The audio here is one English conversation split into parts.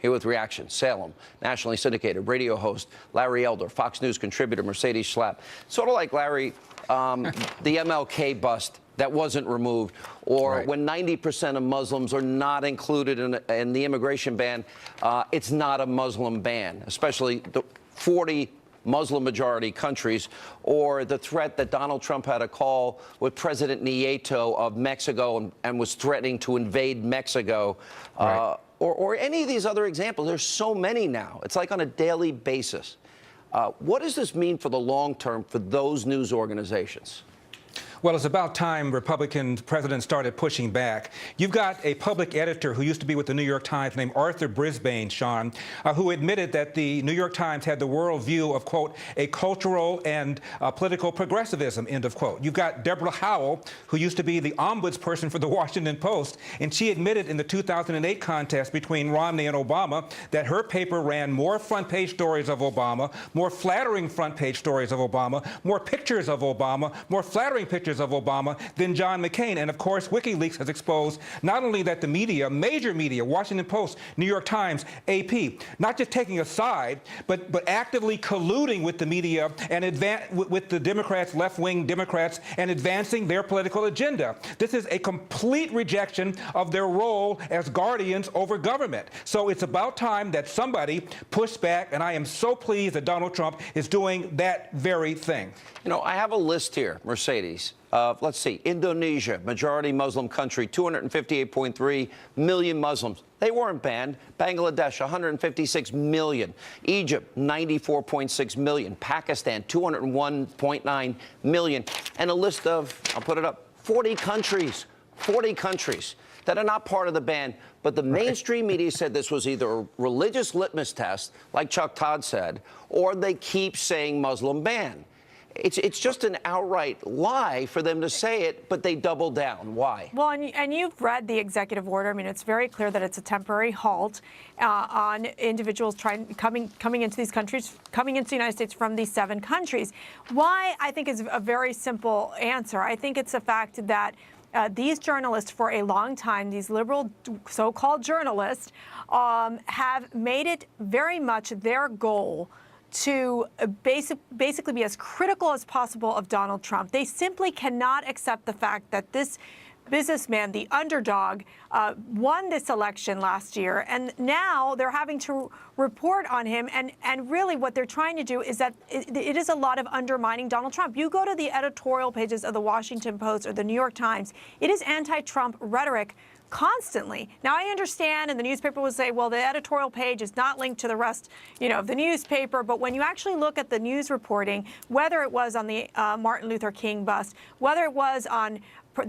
Here with reaction, Salem, nationally syndicated radio host Larry Elder, Fox News contributor Mercedes Schlapp. Sort of like Larry, the MLK bust that wasn't removed, or when 90% of Muslims are not included in the immigration ban, it's not a Muslim ban, especially the 40 Muslim-majority countries, or the threat that Donald Trump had a call with President Nieto of Mexico and was threatening to invade Mexico. Or any of these other examples. There's so many now. It's like on a daily basis. What does this mean for the long term for those news organizations? Well, it's about time Republican presidents started pushing back. You've got a public editor who used to be with the New York Times named Arthur Brisbane, Sean, who admitted that the New York Times had the worldview of, quote, a cultural and political progressivism, end of quote. You've got Deborah Howell, who used to be the ombudsperson for the Washington Post, and she admitted in the 2008 contest between Romney and Obama that her paper ran more front-page stories of Obama, more flattering front-page stories of Obama, more pictures of Obama, more flattering pictures of Obama than John McCain. And of course, WikiLeaks has exposed not only that the media, major media, Washington Post, New York Times, AP, not just taking a side, but actively colluding with the media and with the Democrats, left-wing Democrats, and advancing their political agenda. This is a complete rejection of their role as guardians over government. So it's about time that somebody pushed back, and I am so pleased that Donald Trump is doing that very thing. You know, I have a list here, Mercedes. Let's see, Indonesia, majority Muslim country, 258.3 million Muslims. They weren't banned. Bangladesh, 156 million. Egypt, 94.6 million. Pakistan, 201.9 million. And a list of, I'll put it up, 40 countries that are not part of the ban. But the mainstream media said this was either a religious litmus test, like Chuck Todd said, or they keep saying Muslim ban. It's just an outright lie for them to say it, but they double down. Why? Well, and you've read the executive order. I mean, it's very clear that it's a temporary halt on individuals coming into these countries, coming into the United States from these 7 countries. Why, I think, is a very simple answer. I think it's the fact that these journalists, for a long time, these liberal so-called journalists, have made it very much their goal to basically be as critical as possible of Donald Trump. They simply cannot accept the fact that this businessman, the underdog, won this election last year, and now they're having to report on him. And really what they're trying to do is that it is a lot of undermining Donald Trump. You go to the editorial pages of the Washington Post or the New York Times, it is anti-Trump rhetoric constantly. Now, I understand, and the newspaper will say, well, the editorial page is not linked to the rest, of the newspaper. But when you actually look at the news reporting, whether it was on the Martin Luther King bust, whether it was on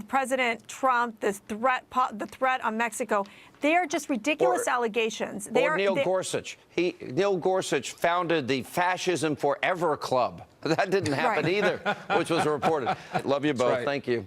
President Trump, the threat on Mexico, they are just ridiculous allegations. Neil Gorsuch. Neil Gorsuch founded the Fascism Forever Club. That didn't happen either, which was reported. Love you both. Thank you.